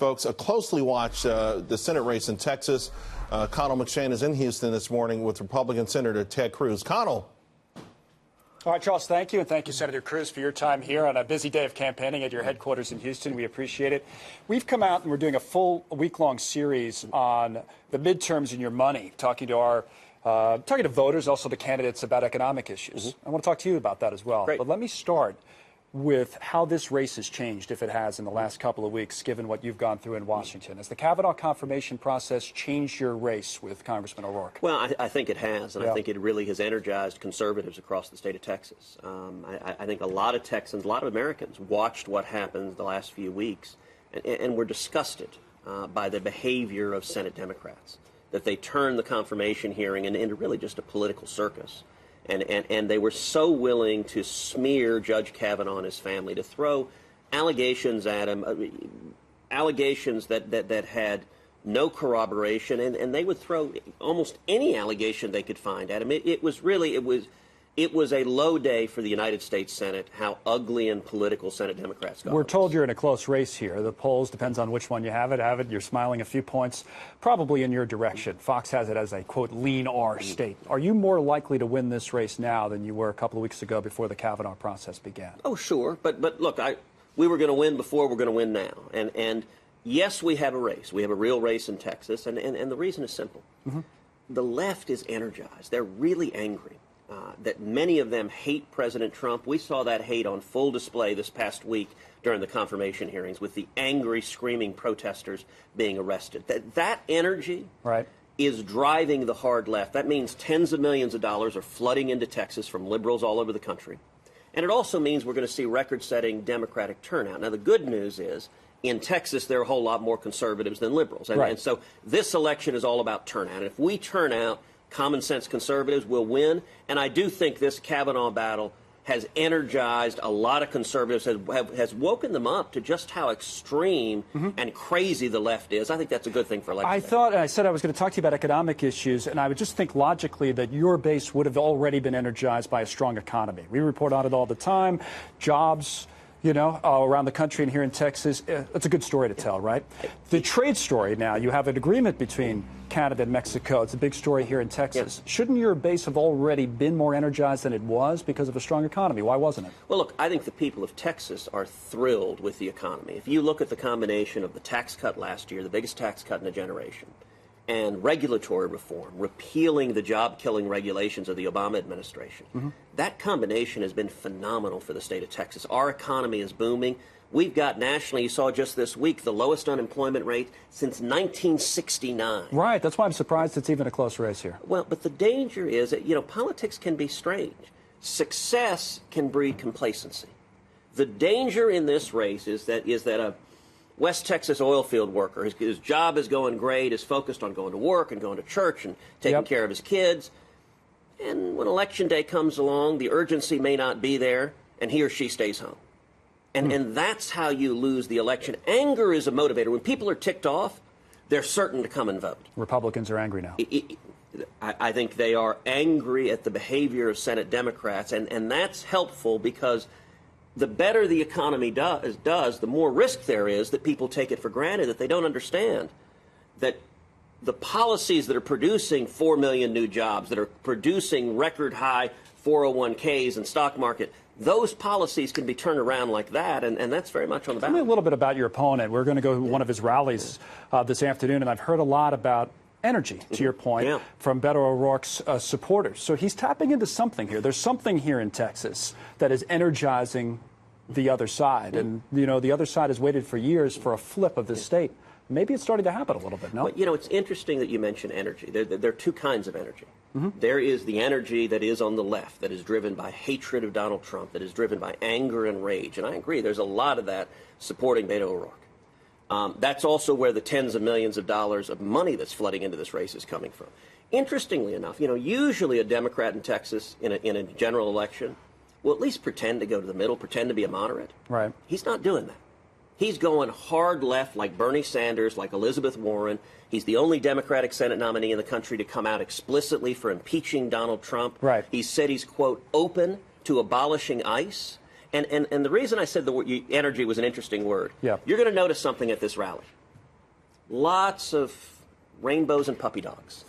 folks. Closely watch the Senate race in Texas. Connell McShane is in Houston this morning with Republican Senator Ted Cruz. Connell. All right, Charles, thank you. And thank you, Senator Cruz, for your time here on a busy day of campaigning at your headquarters in Houston. We appreciate it. We've come out and we're doing a full week-long series on the midterms and your money, talking to voters, also the candidates, about economic issues. I want to talk to you about that as well. Great. But let me start with how this race has changed, if it has, in the last couple of weeks, given what you've gone through in Washington. Has the Kavanaugh confirmation process changed your race with Congressman O'Rourke? Well, I think it has, and I think it really has energized conservatives across the state of Texas. I think a lot of Texans, a lot of Americans watched what happened the last few weeks and were disgusted by the behavior of Senate Democrats, that they turned the confirmation hearing into really just a political circus. And they were so willing to smear Judge Kavanaugh and his family, to throw allegations at him, allegations that had no corroboration, and they would throw almost any allegation they could find at him. It was a low day for the United States Senate, how ugly and political Senate Democrats got. We're told you're in a close race here. The polls, depends on which one you have it. You're smiling a few points, probably in your direction. Fox has it as a, quote, lean R state. Are you more likely to win this race now than you were a couple of weeks ago before the Kavanaugh process began? Oh, sure. But look, we were going to win before, we're going to win now. And yes, we have a race. We have a real race in Texas, and the reason is simple. The left is energized. They're really angry. That many of them hate President Trump. We saw that hate on full display this past week during the confirmation hearings, with the angry, screaming protesters being arrested. That energy is driving the hard left. That means tens of millions of dollars are flooding into Texas from liberals all over the country. And it also means we're going to see record-setting Democratic turnout. Now, the good news is, in Texas, there are a whole lot more conservatives than liberals. And so this election is all about turnout. And if we turn out, common sense conservatives will win. And I do think this Kavanaugh battle has energized a lot of conservatives, has woken them up to just how extreme and crazy the left is. I think that's a good thing for elections. I said I was going to talk to you about economic issues, and I would just think logically that your base would have already been energized by a strong economy. We report on it all the time. Jobs, around the country and here in Texas. It's a good story to tell, right? The trade story now, you have an agreement between Canada and Mexico. It's a big story here in Texas. Shouldn't your base have already been more energized than it was because of a strong economy? Why wasn't it? Well, look, I think the people of Texas are thrilled with the economy. If you look at the combination of the tax cut last year, the biggest tax cut in a generation, and regulatory reform, repealing the job-killing regulations of the Obama administration. That combination has been phenomenal for the state of Texas. Our economy is booming. We've got nationally, you saw just this week, the lowest unemployment rate since 1969. Right. That's why I'm surprised it's even a close race here. Well, but the danger is that, politics can be strange. Success can breed complacency. The danger in this race is that a West Texas oil field worker, his job is going great, is focused on going to work and going to church and taking care of his kids. And when election day comes along, the urgency may not be there, and he or she stays home. And that's how you lose the election. Anger is a motivator. When people are ticked off, they're certain to come and vote. Republicans are angry now. I think they are angry at the behavior of Senate Democrats, and that's helpful because the better the economy does, the more risk there is that people take it for granted, that they don't understand that the policies that are producing 4 million new jobs, that are producing record high 401ks and stock market, those policies can be turned around like that, and that's very much on the ballot. Tell me a little bit about your opponent. We're going to go to one of his rallies this afternoon, and I've heard a lot about energy, to your point, from Beto O'Rourke's supporters. So he's tapping into something here. There's something here in Texas that is energizing the other side. And, the other side has waited for years for a flip of this state. Maybe it's starting to happen a little bit, no? Well, it's interesting that you mention energy. There are two kinds of energy. There is the energy that is on the left, that is driven by hatred of Donald Trump, that is driven by anger and rage. And I agree, there's a lot of that supporting Beto O'Rourke. That's also where the tens of millions of dollars of money that's flooding into this race is coming from. Interestingly enough, usually a Democrat in Texas in a general election will at least pretend to go to the middle, pretend to be a moderate. Right. He's not doing that. He's going hard left like Bernie Sanders, like Elizabeth Warren. He's the only Democratic Senate nominee in the country to come out explicitly for impeaching Donald Trump. Right. He said he's, quote, open to abolishing ICE. And the reason I said the word energy was an interesting word. Yeah. You're going to notice something at this rally. Lots of rainbows and puppy dogs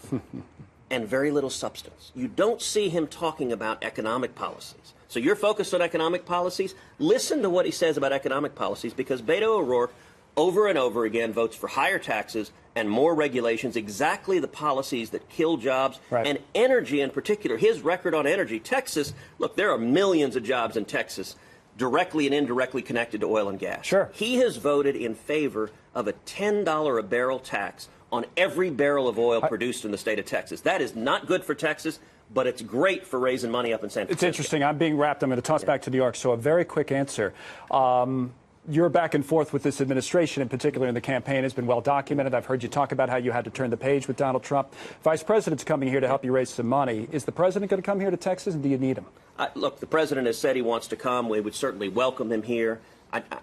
and very little substance. You don't see him talking about economic policies. So you're focused on economic policies? Listen to what he says about economic policies, because Beto O'Rourke over and over again votes for higher taxes and more regulations, exactly the policies that kill jobs and energy in particular. His record on energy, Texas, look, there are millions of jobs in Texas directly and indirectly connected to oil and gas. Sure. He has voted in favor of a $10 a barrel tax on every barrel of oil produced in the state of Texas. That is not good for Texas, but it's great for raising money up in San Francisco. It's interesting. I'm being wrapped. I'm going to toss back to New York. So a very quick answer. Your back and forth with this administration, in particular in the campaign, has been well documented. I've heard you talk about how you had to turn the page with Donald Trump. Vice President's coming here to help you raise some money. Is the president going to come here to Texas, and do you need him? Look, the president has said he wants to come. We would certainly welcome him here.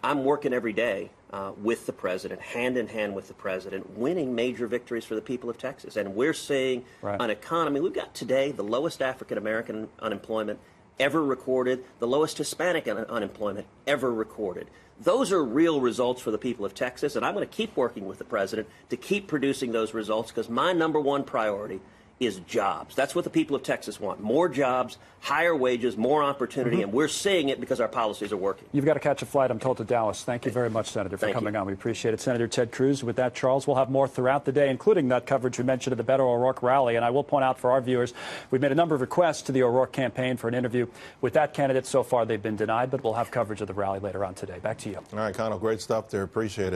I'm working every day with the president, hand in hand with the president, winning major victories for the people of Texas. And we're seeing an economy. We've got today the lowest African-American unemployment ever recorded, the lowest Hispanic unemployment ever recorded. Those are real results for the people of Texas, and I'm going to keep working with the president to keep producing those results, because my number one priority is jobs. That's what the people of Texas want. More jobs, higher wages, more opportunity, and we're seeing it because our policies are working. You've got to catch a flight, I'm told, to Dallas. Thank you very much, Senator, for coming on. We appreciate it. Senator Ted Cruz. With that, Charles, we'll have more throughout the day, including that coverage we mentioned at the Beto O'Rourke rally. And I will point out for our viewers, we've made a number of requests to the O'Rourke campaign for an interview with that candidate. So far, they've been denied, but we'll have coverage of the rally later on today. Back to you. All right, Connell, great stuff there. Appreciate it.